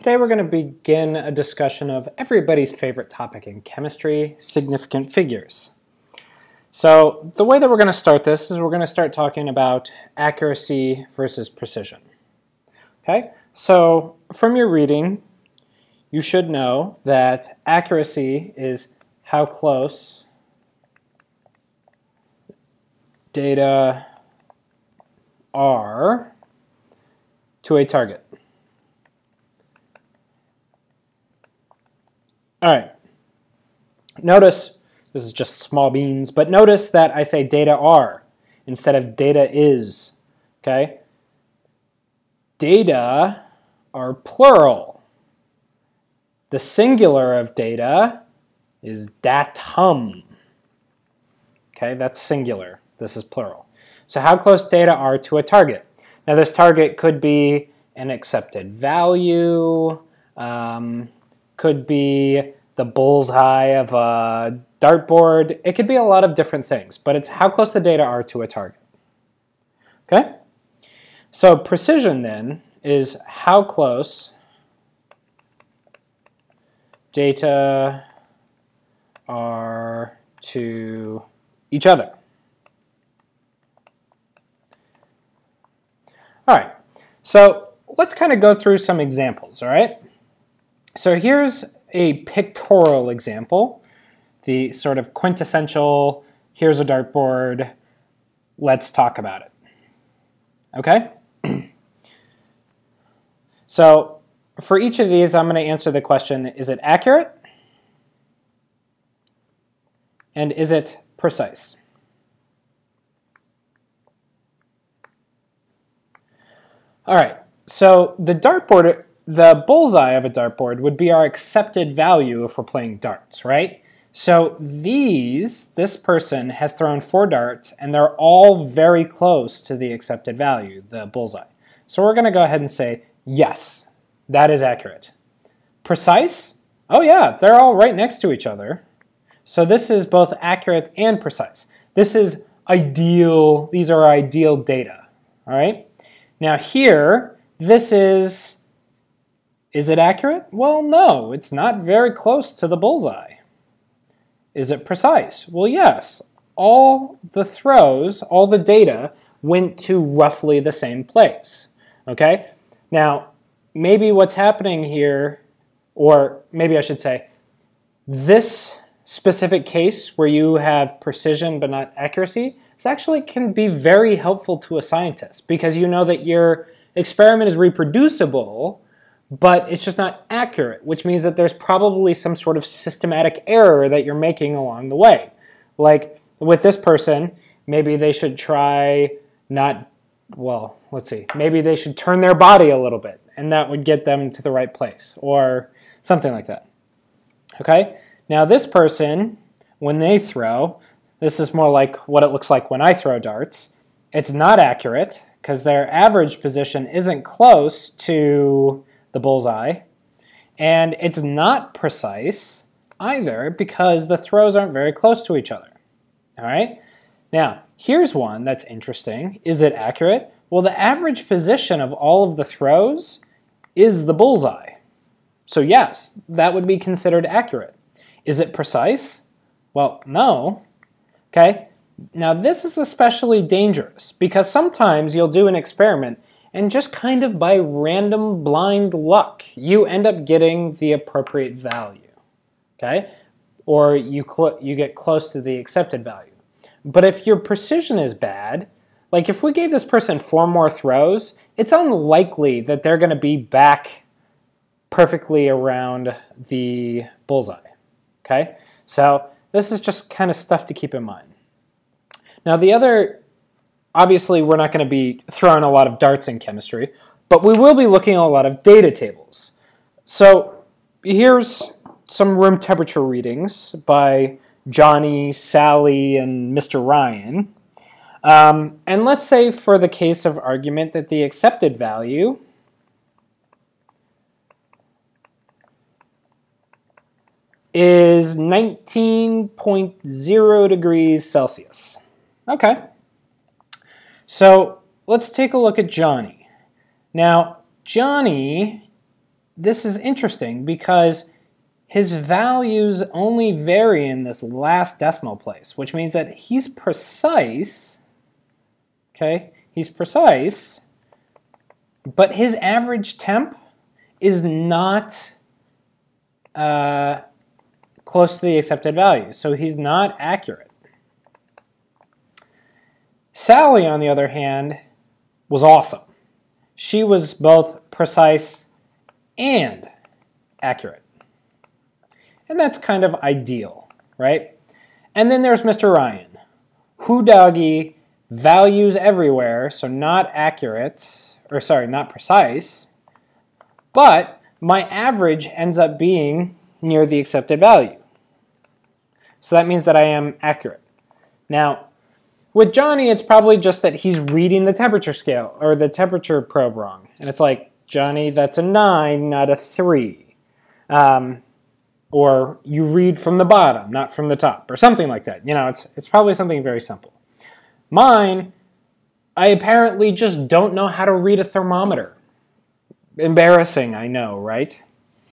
Today we're going to begin a discussion of everybody's favorite topic in chemistry, significant figures. So the way that we're going to start this is we're going to start talking about accuracy versus precision. Okay, so from your reading, you should know that accuracy is how close data are to a target. All right, notice, this is just small beans, but notice that I say data are instead of data is, okay? Data are plural. The singular of data is datum, okay? That's singular, this is plural. So how close data are to a target? Now this target could be an accepted value, could be the bullseye of a dartboard. It could be a lot of different things, but it's how close the data are to a target. Okay? So precision then is how close data are to each other. All right, so let's kind of go through some examples, all right? So here's a pictorial example, the sort of quintessential, here's a dartboard, let's talk about it. Okay? So for each of these, I'm going to answer the question, is it accurate? And is it precise? All right, so the dartboard, the bullseye of a dartboard would be our accepted value if we're playing darts, right? So this person has thrown 4 darts and they're all very close to the accepted value, the bullseye. So we're going to go ahead and say, yes, that is accurate. Precise? Oh yeah, they're all right next to each other. So this is both accurate and precise. This is ideal, these are ideal data, all right? Now here, this is it accurate? Well, no, it's not very close to the bullseye. Is it precise? Well, yes. All the throws, all the data went to roughly the same place, okay? Now, maybe what's happening here, or maybe I should say, this specific case where you have precision but not accuracy, this actually can be very helpful to a scientist because you know that your experiment is reproducible, but it's just not accurate, which means that there's probably some sort of systematic error that you're making along the way. Like with this person, maybe they should try maybe they should turn their body a little bit, and that would get them to the right place, or something like that. Okay? Now this person, when they throw, this is more like what it looks like when I throw darts. It's not accurate because their average position isn't close to the bullseye, and it's not precise either because the throws aren't very close to each other. All right? Now, here's one that's interesting. Is it accurate? Well, the average position of all of the throws is the bullseye. So yes, that would be considered accurate. Is it precise? Well, no. Okay? Now, this is especially dangerous because sometimes you'll do an experiment and just kind of by random blind luck, you end up getting the appropriate value, okay? Or you get close to the accepted value. But if your precision is bad, like if we gave this person 4 more throws, it's unlikely that they're going to be back perfectly around the bullseye, okay? So this is just kind of stuff to keep in mind. Now the other, obviously we're not going to be throwing a lot of darts in chemistry, but we will be looking at a lot of data tables. So here's some room temperature readings by Johnny, Sally, and Mr. Ryan. And let's say for the case of argument that the accepted value is 19.0 degrees Celsius. Okay. So let's take a look at Johnny. Now, Johnny this is interesting because his values only vary in this last decimal place, which means that he's precise, okay? He's precise, but his average temp is not close to the accepted value, so he's not accurate. Sally, on the other hand, was awesome. She was both precise and accurate. And that's kind of ideal, right? And then there's Mr. Ryan. Who doggy, values everywhere, so not accurate, or sorry, not precise, but my average ends up being near the accepted value. So that means that I am accurate. Now, with Johnny, it's probably just that he's reading the temperature scale, or the temperature probe wrong. And it's like, Johnny, that's a 9, not a 3. Or you read from the bottom, not from the top, or something like that. You know, it's probably something very simple. Mine, I apparently just don't know how to read a thermometer. Embarrassing, I know, right?